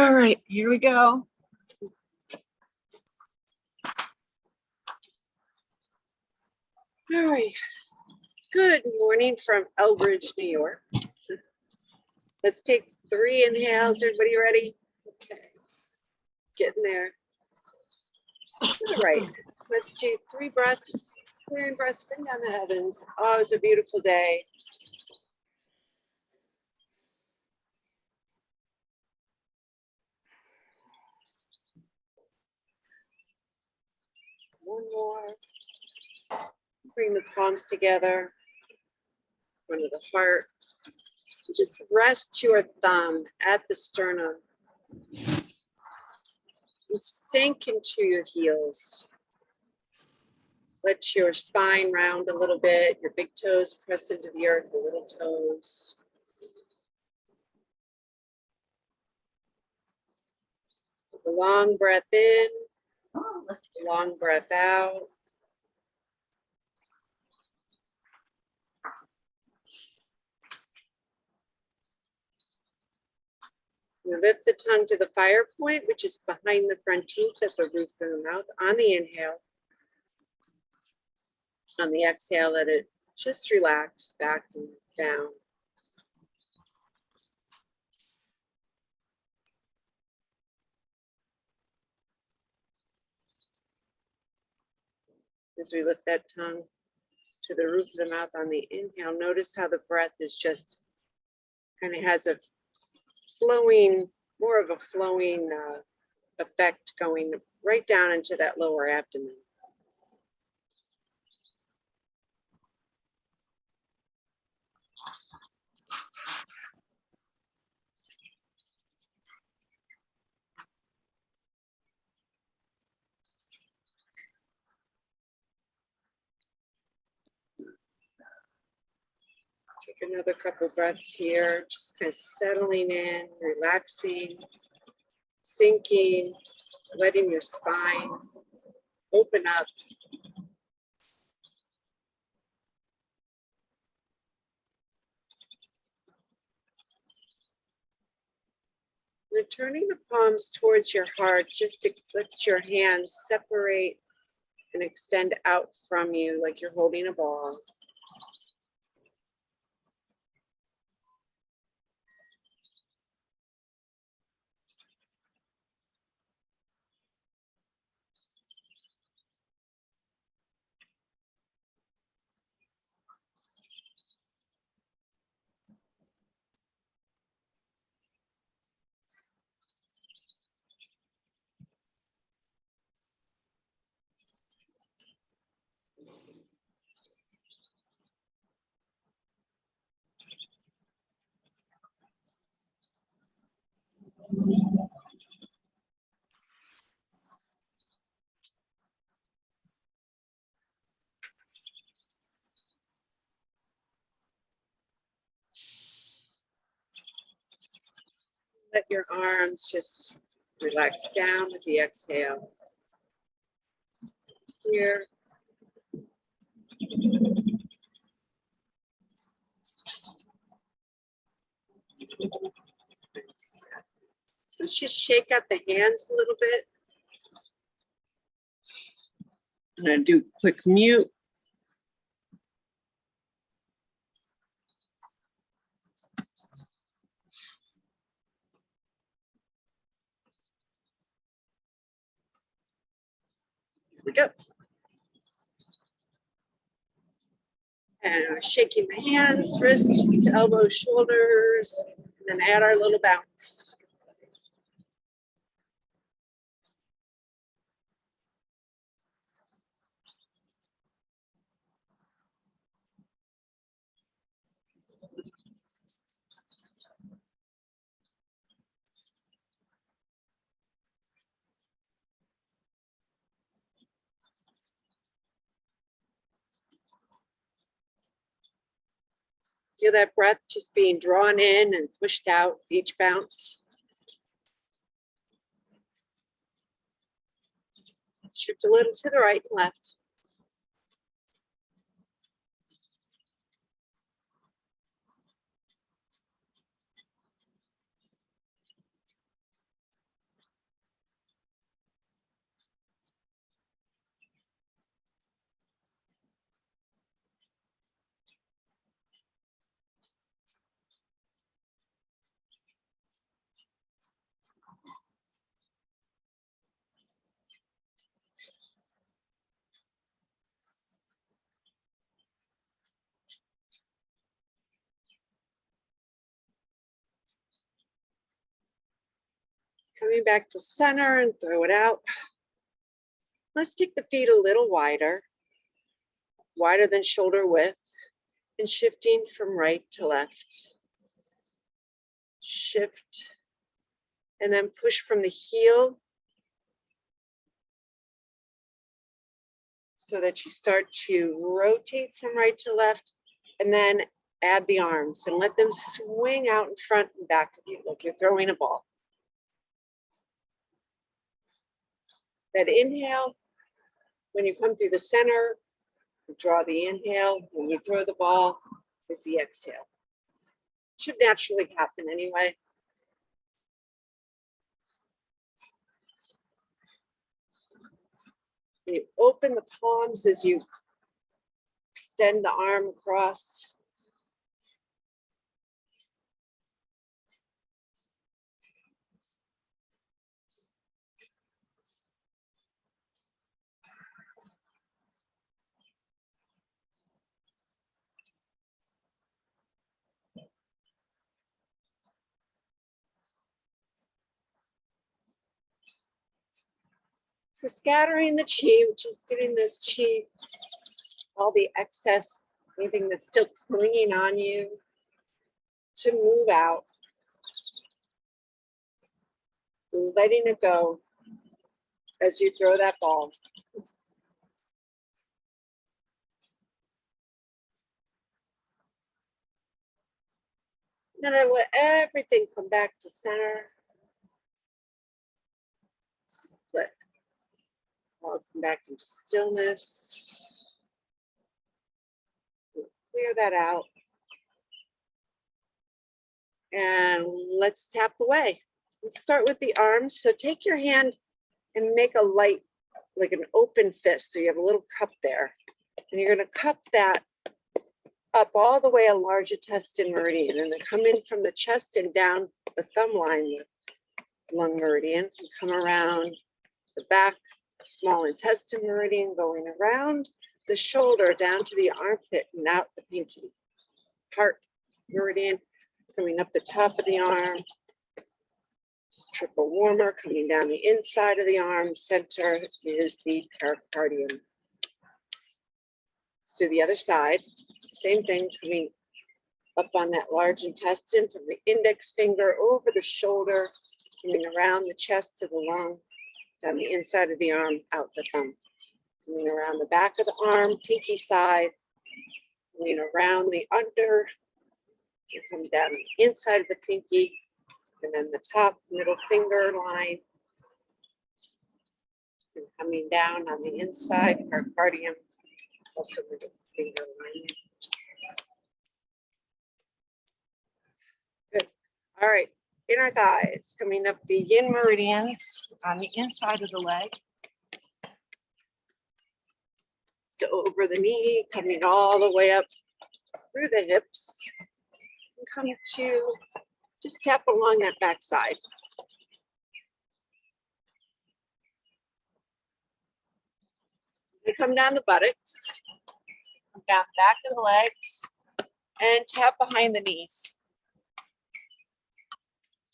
All right, here we go. All right. Good morning from Elbridge, New York. Let's take 3 inhales. Everybody ready? Okay. Getting there. All right. Let's do 3 breaths. Clearing breaths, bring down the heavens. Oh, it's a beautiful day. One more. Bring the palms together. Front of the heart. Just rest your thumb at the sternum. You sink into your heels. Let your spine round a little bit. Your big toes press into the earth, the little toes. Take a long breath in, a long breath out. You lift the tongue to the fire point, which is behind the front teeth at the roof of the mouth on the inhale. On the exhale, let it just relax back and down. As we lift that tongue to the roof of the mouth on the inhale, notice how the breath is just kind of has a flowing, more of a flowing effect going right down into that lower abdomen. Take another couple breaths here, just kind of settling in, relaxing, sinking, letting your spine open up. Then turning the palms towards your heart, just to let your hands separate and extend out from you like you're holding a ball. Let your arms just relax down with the exhale. Here. So let's just shake out the hands a little bit. I'm going to do quick mute. Here we go. And shaking the hands, wrists, elbows, shoulders, and then add our little bounce. Feel that breath just being drawn in and pushed out with each bounce. Shift a little to the right and left. Coming back to center and throw it out. Let's take the feet a little wider than shoulder width, and shifting from right to left. Shift, and then push from the heel so that you start to rotate from right to left, and then add the arms and let them swing out in front and back of you like you're throwing a ball. That inhale, when you come through the center, you draw the inhale. When you throw the ball, is the exhale. Should naturally happen anyway. You open the palms as you extend the arm across. So scattering the chi, which is getting this chi, all the excess, anything that's still clinging on you, to move out, letting it go as you throw that ball. Then I let everything come back to center. Split. I'll come back into stillness. Clear that out. And let's tap away. Let's start with the arms. So take your hand and make a light, like an open fist. So you have a little cup there. And you're going to cup that up all the way along large intestine meridian, and then come in from the chest and down the thumb line with lung meridian, and come around the back, small intestine meridian, going around the shoulder down to the armpit and out the pinky. Heart meridian coming up the top of the arm. Just triple warmer coming down the inside of the arm. Center is the pericardium. Let's do the other side. Same thing, coming up on that large intestine from the index finger over the shoulder, coming around the chest to the lung, down the inside of the arm, out the thumb. Coming around the back of the arm, pinky side, coming around the under, you come down the inside of the pinky, and then the top middle finger line, and coming down on the inside, pericardium, also middle finger line. Good. All right, inner thighs, coming up the yin meridians on the inside of the leg. So over the knee, coming all the way up through the hips. And come to, just tap along that back side. And come down the buttocks, come down the back of the legs, and tap behind the knees.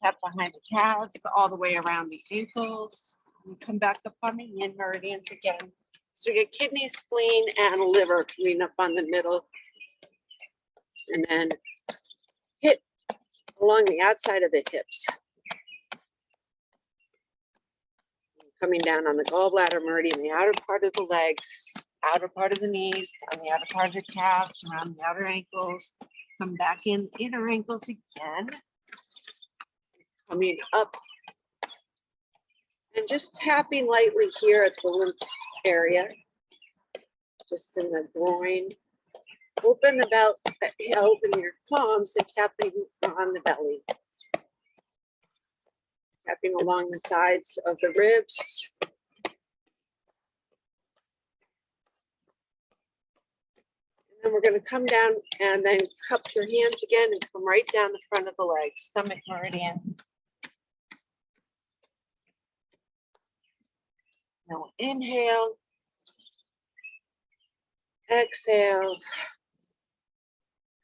Tap behind the calves, all the way around the ankles. And come back up on the yin meridians again. So we get kidney, spleen, and liver coming up on the middle. And then hit along the outside of the hips. Coming down on the gallbladder meridian, the outer part of the legs, outer part of the knees, on the outer part of the calves, around the outer ankles. Come back in, inner ankles again. Coming up. And just tapping lightly here at the lymph area. Just in the groin. Open the belt, open your palms and tapping on the belly. Tapping along the sides of the ribs. And then we're going to come down and then cup your hands again and come right down the front of the leg, stomach meridian. Now inhale. Exhale.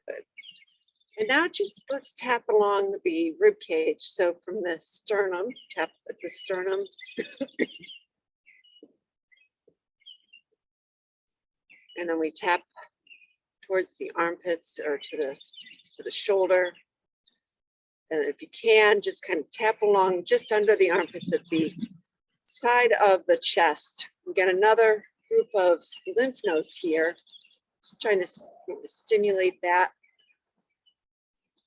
Good. And now just let's tap along the rib cage. So from the sternum, tap at the sternum. And then we tap towards the armpits or to the shoulder. And if you can, just kind of tap along just under the armpits at the side of the chest. We get another group of lymph nodes here. Just trying to stimulate that.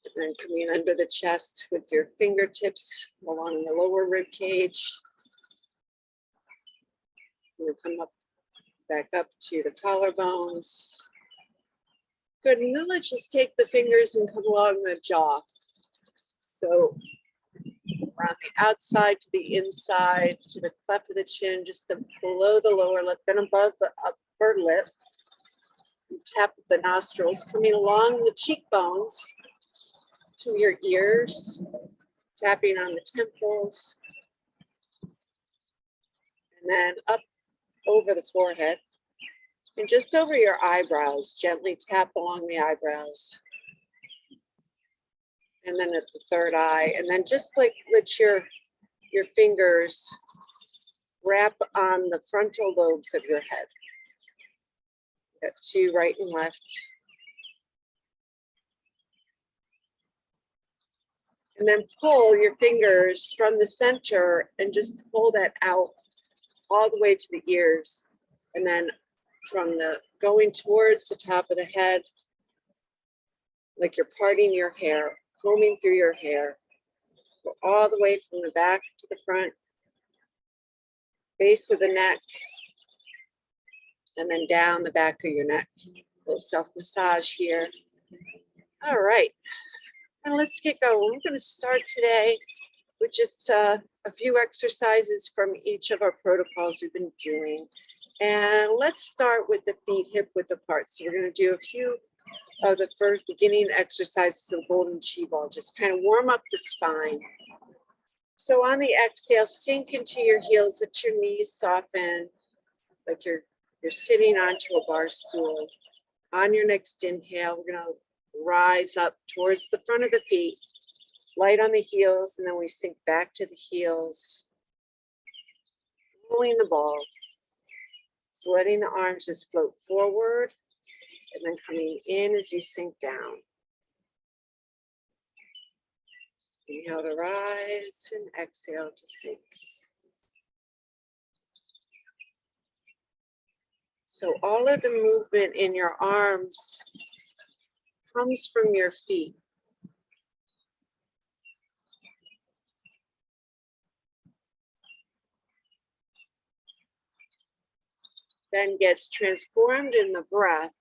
And then coming under the chest with your fingertips along the lower rib cage. And then come up, back up to the collarbones. Good, and then let's just take the fingers and come along the jaw. So we're on the outside to the inside, to the cleft of the chin, just below the lower lip, then above the upper lip. And tap the nostrils, coming along the cheekbones to your ears, tapping on the temples, and then up over the forehead. And just over your eyebrows, gently tap along the eyebrows. And then at the third eye, and then just like let your fingers wrap on the frontal lobes of your head. Got two right and left. And then pull your fingers from the center and just pull that out all the way to the ears. And then from the going towards the top of the head, like you're parting your hair, combing through your hair, go all the way from the back to the front, base of the neck, and then down the back of your neck. A little self-massage here. All right, and let's get going. We're going to start today with just a few exercises from each of our protocols we've been doing. And let's start with the feet hip width apart. So we're going to do a few of the first beginning exercises of golden chi ball, just kind of warm up the spine. So on the exhale, sink into your heels, let your knees soften, like you're sitting onto a bar stool. On your next inhale, we're going to rise up towards the front of the feet, light on the heels, and then we sink back to the heels, pulling the ball. So letting the arms just float forward and then coming in as you sink down. Inhale to rise and exhale to sink. So all of the movement in your arms comes from your feet. Then gets transformed in the breath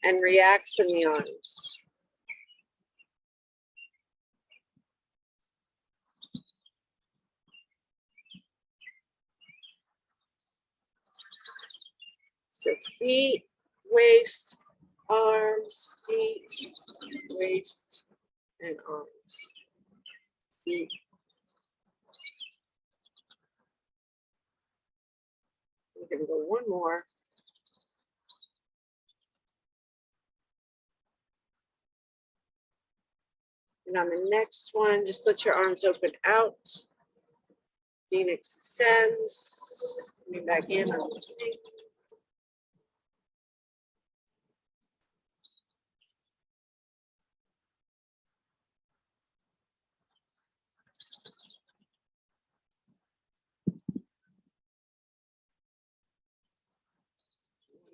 and reacts in the arms. So feet, waist, arms, feet, waist, and arms. Feet. We're going to go one more. And on the next one, just let your arms open out. Phoenix ascends. Coming back in on the sink.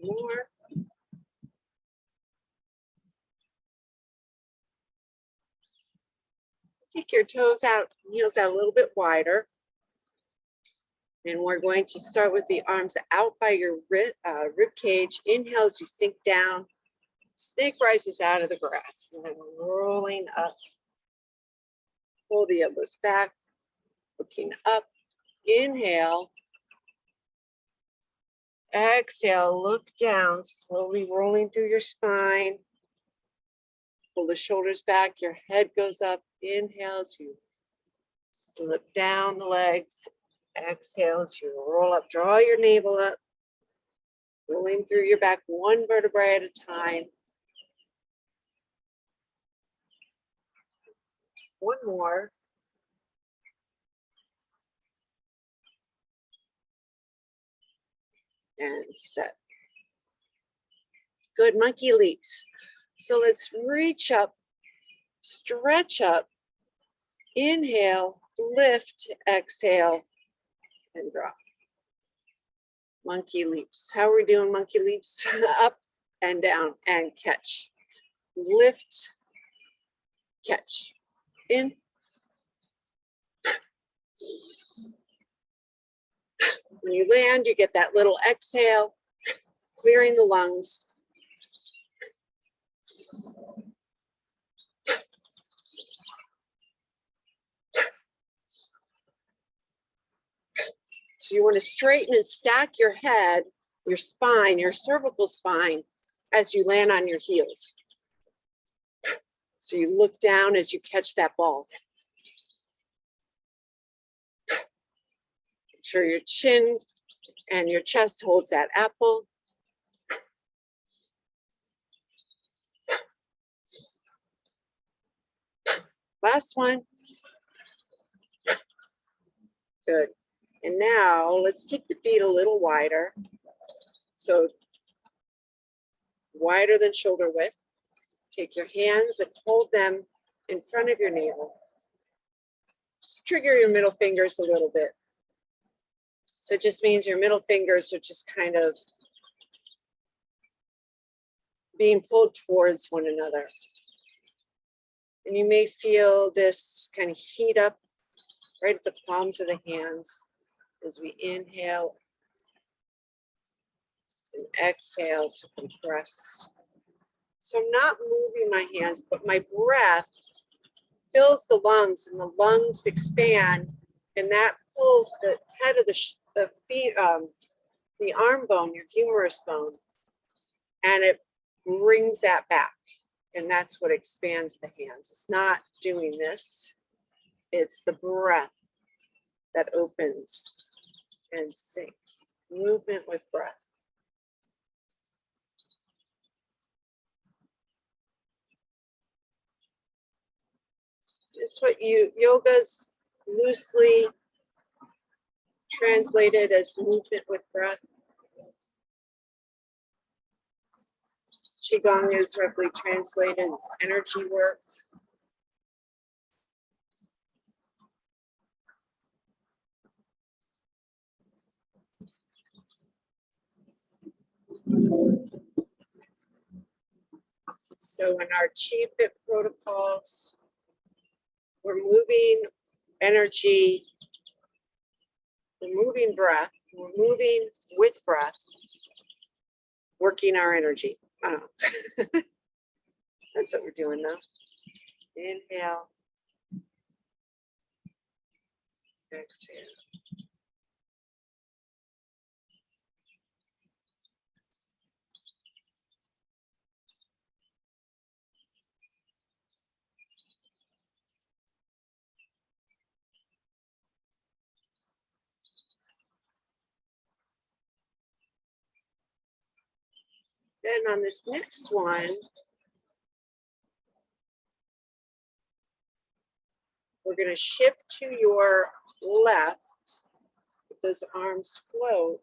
More. Take your toes out, heels out a little bit wider. And we're going to start with the arms out by your rib cage. Inhale as you sink down. Snake rises out of the grass and then rolling up. Pull the elbows back, looking up. Inhale. Exhale, look down, slowly rolling through your spine. Pull the shoulders back, your head goes up. Inhale as you slip down the legs. Exhale as you roll up, draw your navel up. Rolling through your back, one vertebrae at a time. One more. And set. Good, monkey leaps. So let's reach up, stretch up, inhale, lift, exhale, and drop. Monkey leaps. How are we doing monkey leaps? Up and down and catch. Lift, catch. In. When you land, you get that little exhale, clearing the lungs. So you want to straighten and stack your head, your spine, your cervical spine, as you land on your heels. So you look down as you catch that ball. Make sure your chin and your chest holds that apple. Last one. Good. And now let's take the feet a little wider. So wider than shoulder width. Take your hands and hold them in front of your navel. Just trigger your middle fingers a little bit. So it just means your middle fingers are just kind of being pulled towards one another. And you may feel this kind of heat up right at the palms of the hands as we inhale and exhale to compress. So I'm not moving my hands, but my breath fills the lungs and the lungs expand, and that pulls the head of the arm bone, your humerus bone, and it brings that back. And that's what expands the hands. It's not doing this. It's the breath that opens and sinks. Movement with breath. It's what yoga's loosely translated as movement with breath. Qigong is roughly translated as energy work. So in our qiFit protocols, we're moving energy, we're moving breath, we're moving with breath, working our energy. That's what we're doing now. Inhale, exhale. Then on this next one, we're going to shift to your left. Let those arms float.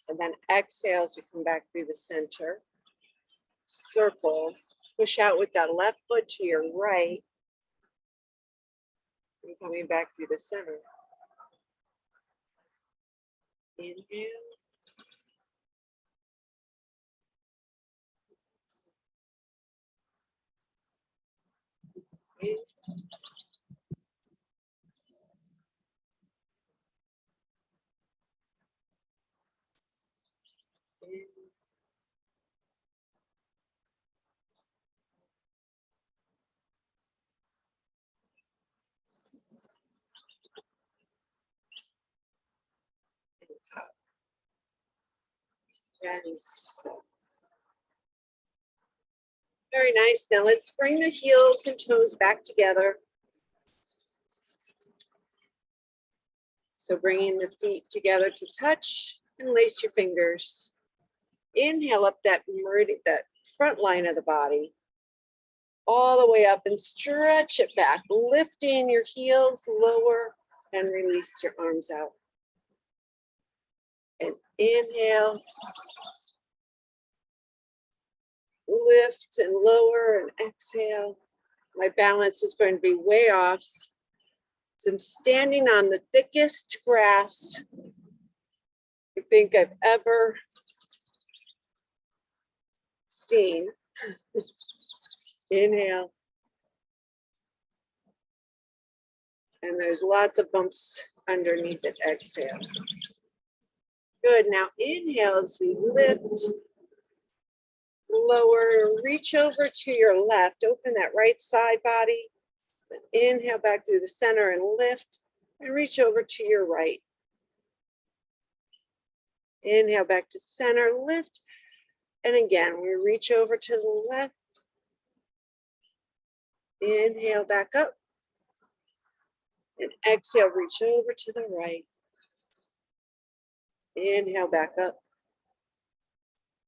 And then exhale as we come back through the center. Circle. Push out with that left foot to your right. And coming back through the center. Inhale. In. In. Out. And so. Very nice. Now let's bring the heels and toes back together. So bringing the feet together to touch and lace your fingers. Inhale up that meridian, that front line of the body. all the way up and stretch it back, lifting your heels lower and release your arms out. And inhale, lift and lower and exhale. My balance is going to be way off. So I'm standing on the thickest grass I think I've ever seen. Inhale. And there's lots of bumps underneath it. Exhale. Good. Now inhale as we lift, lower, reach over to your left. Open that right side body. Then inhale back through the center and lift, and reach over to your right. Inhale back to center, lift, and again, we reach over to the left. Inhale back up, and exhale, reach over to the right. Inhale back up,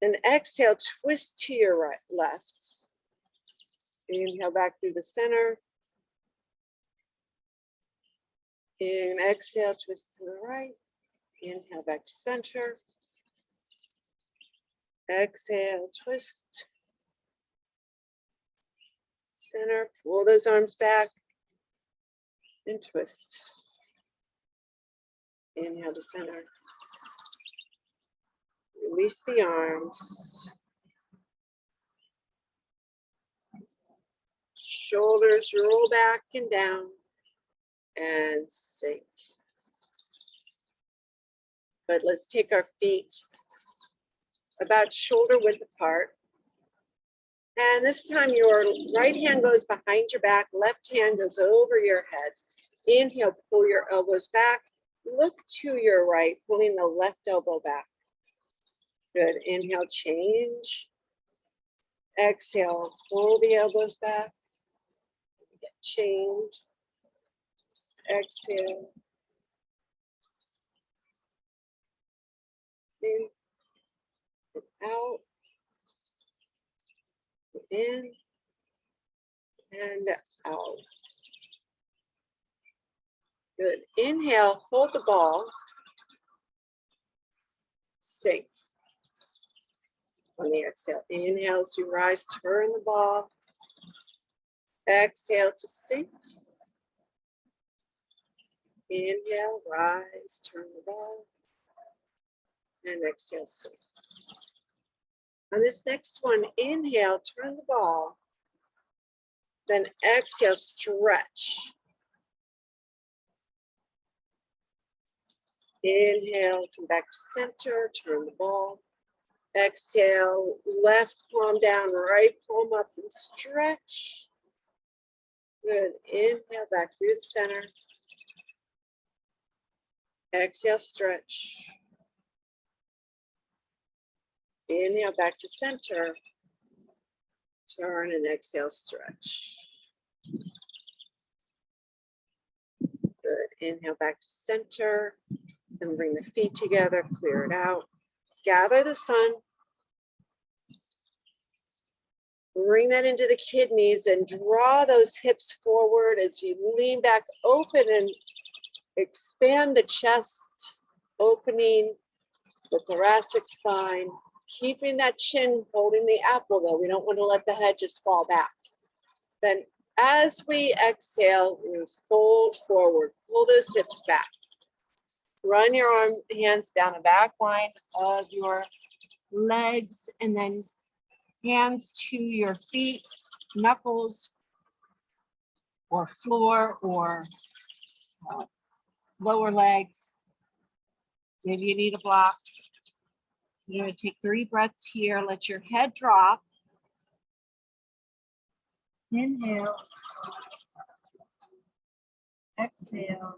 and exhale, twist to your right, left. Inhale back through the center. And exhale, twist to the right. Inhale back to center. Exhale, twist. Center, pull those arms back and twist. Inhale to center. Release the arms. Shoulders roll back and down and sink. But let's take our feet about shoulder width apart. And this time your right hand goes behind your back, left hand goes over your head. Inhale, pull your elbows back. Look to your right, pulling the left elbow back. Good. Inhale, change. Exhale, pull the elbows back. Change. Exhale. In and out. In and out. Good. Inhale, hold the ball. Sink. On the exhale. Inhale as you rise, turn the ball. Exhale to sink. Inhale, rise, turn the ball. And exhale, sink. On this next one, inhale, turn the ball. Then exhale, stretch. Inhale, come back to center, turn the ball. Exhale, left palm down, right palm up and stretch. Good. Inhale, back through the center. Exhale, stretch. Inhale, back to center. Turn and exhale, stretch. Good. Inhale, back to center. Then bring the feet together, clear it out. Gather the sun. Bring that into the kidneys and draw those hips forward as you lean back, open and expand the chest, opening the thoracic spine, keeping that chin, holding the apple though. We don't want to let the head just fall back. Then as we exhale, we fold forward, pull those hips back. Run your hands down the back line of your legs and then hands to your feet, knuckles, or floor, or lower legs. Maybe you need a block. You're going to take 3 breaths here. Let your head drop. Inhale. Exhale.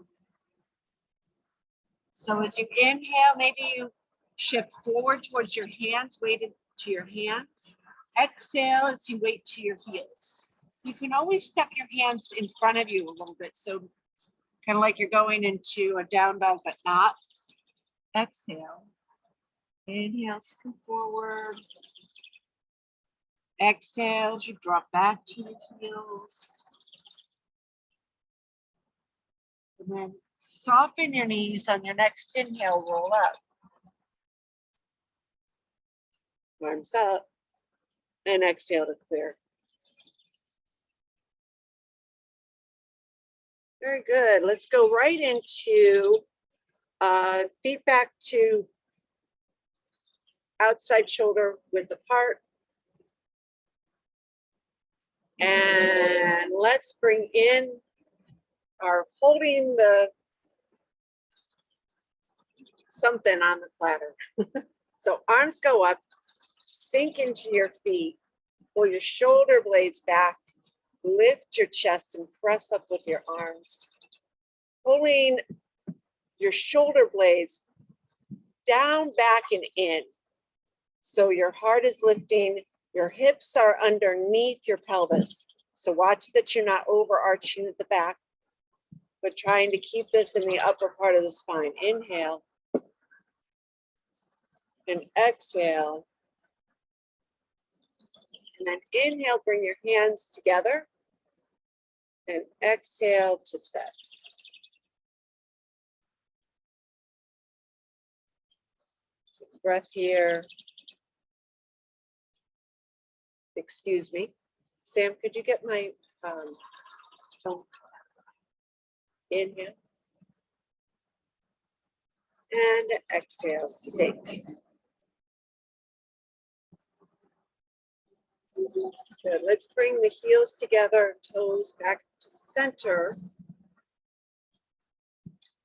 So as you inhale, maybe you shift forward towards your hands, weighted to your hands. Exhale as you weight to your heels. You can always step your hands in front of you a little bit, so kind of like you're going into a down dog, but not. Exhale. Inhale to come forward. Exhale as you drop back to your heels. And then soften your knees on your next inhale, roll up. Arms up. And exhale to clear. Very good. Let's go right into feet back to outside shoulder width apart. And let's bring in our holding the something on the platter. So arms go up, sink into your feet, pull your shoulder blades back, lift your chest and press up with your arms. Pulling your shoulder blades down, back, and in. So your heart is lifting, your hips are underneath your pelvis. So watch that you're not overarching at the back, but trying to keep this in the upper part of the spine. Inhale and exhale. And then inhale, bring your hands together and exhale to set. Take a breath here. Excuse me. Sam, could you get my phone? Inhale. And exhale, sink. Good. Let's bring the heels together, toes back to center.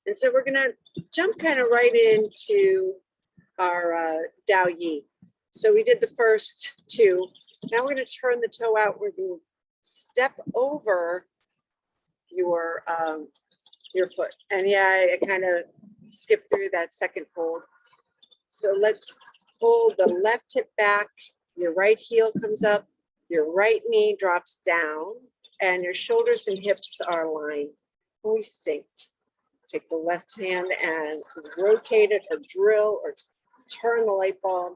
And so we're going to jump kind of right into our Dao Yi. So we did the first two. Now we're going to turn the toe out. We're going to step over your foot. And yeah, I kind of skipped through that second fold. So let's pull the left hip back. Your right heel comes up. Your right knee drops down. And your shoulders and hips are aligned. We sink. Take the left hand and rotate it or drill or turn the light bulb.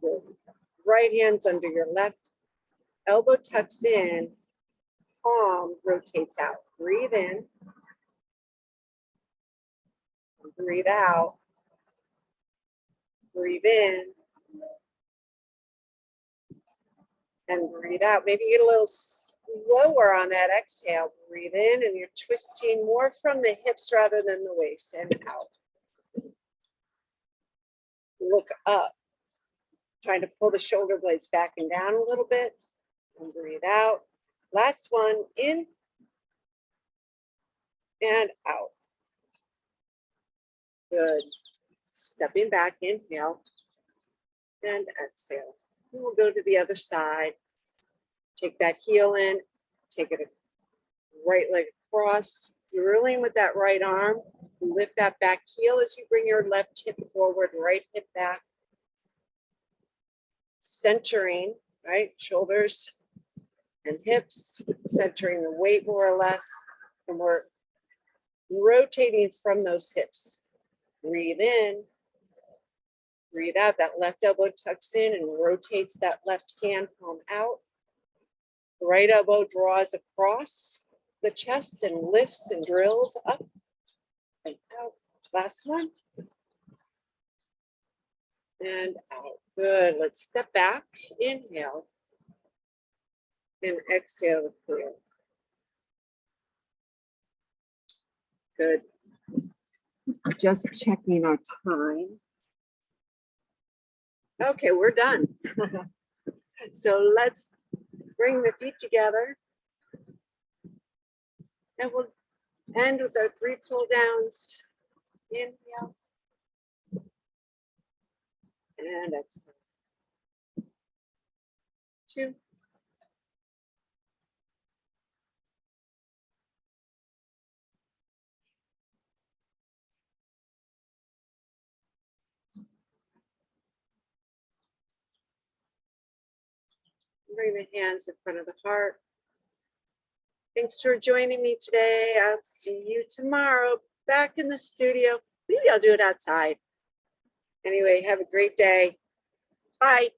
The right hand's under your left. Elbow tucks in. Palm rotates out. Breathe in. Breathe out. Breathe in. And breathe out. Maybe get a little slower on that exhale. Breathe in and you're twisting more from the hips rather than the waist, and out. Look up. Trying to pull the shoulder blades back and down a little bit. And breathe out. Last one, in and out. Good. Stepping back, inhale and exhale. And we'll go to the other side. Take that heel in, take it right leg across, drilling with that right arm. Lift that back heel as you bring your left hip forward, right hip back. Centering, right? Shoulders and hips, centering the weight more or less. And we're rotating from those hips. Breathe in, breathe out. That left elbow tucks in and rotates that left hand palm out. Right elbow draws across the chest and lifts and drills up and out. Last one. And out. Good. Let's step back. Inhale. And exhale to clear. Good. Just checking our time. Okay, we're done. So let's bring the feet together. And we'll end with our 3 pull downs. Inhale. And exhale. 2. Bring the hands in front of the heart. Thanks for joining me today. I'll see you tomorrow back in the studio. Maybe I'll do it outside. Anyway, have a great day. Bye.